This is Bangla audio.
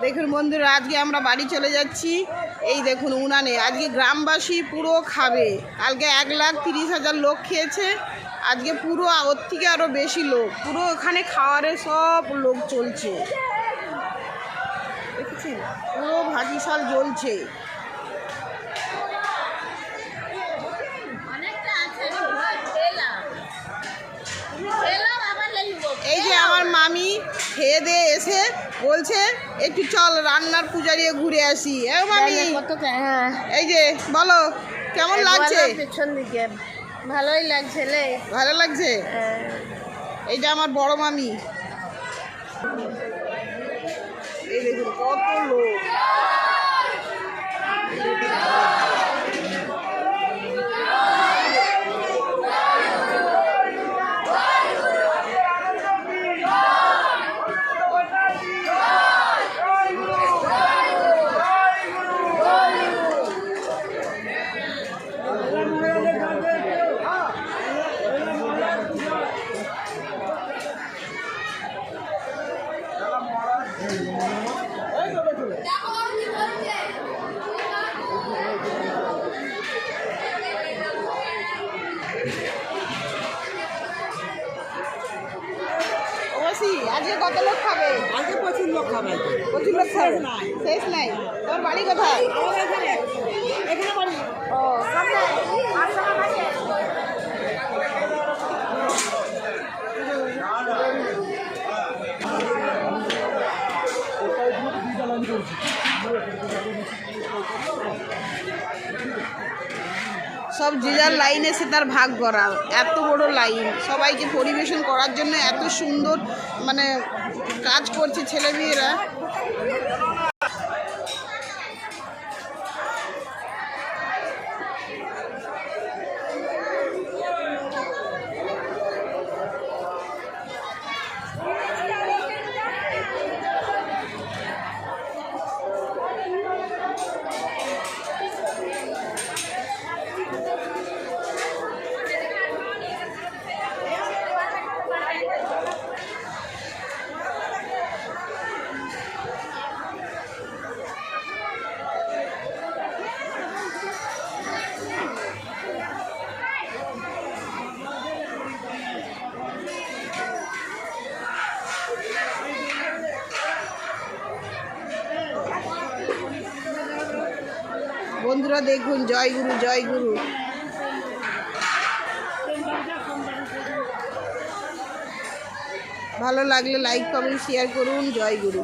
দেখুন বন্ধুরা, আজকে আমরা বাড়ি চলে যাচ্ছি। এই দেখুন উনানে আজকে গ্রামবাসী পুরো খাবে। কালকে 1,30,000 লোক খেয়েছে, আজকে পুরো ওর থেকে আরও বেশি লোক। পুরো ওখানে খাওয়ারের সব লোক চলছে, দেখেছেন পুরো ভাটিশাল জ্বলছে। এই যে আমার মামি খেয়ে দিয়ে এসে বলছে একটু চল রান্নার পূজারিয়ে ঘুরে আসি। মামি এই যে বলো কেমন লাগছে? পেছন দিকে ভালোই লাগছে। ভালো লাগছে। এই যে আমার বড় মামি, এই দেখুন কত লোক। আজকে কত লোক খাবে? আজকে প্রচুর লোক খাবে। প্রচুর লোক খাবে, শেষ নাই। তোর বাড়ি কোথায়? এখানে বাড়ি। ও সব যে যার লাইনে সে তার ভাগ করা। এত বড় লাইন, সবাইকে পরিবেশন করার জন্য এত সুন্দর মানে কাজ করছে ছেলেমেয়েরা। বন্ধুরা দেখুন, জয় গুরু জয় গুরু। ভালো লাগলে লাইক কমেন্ট শেয়ার করুন। জয় গুরু।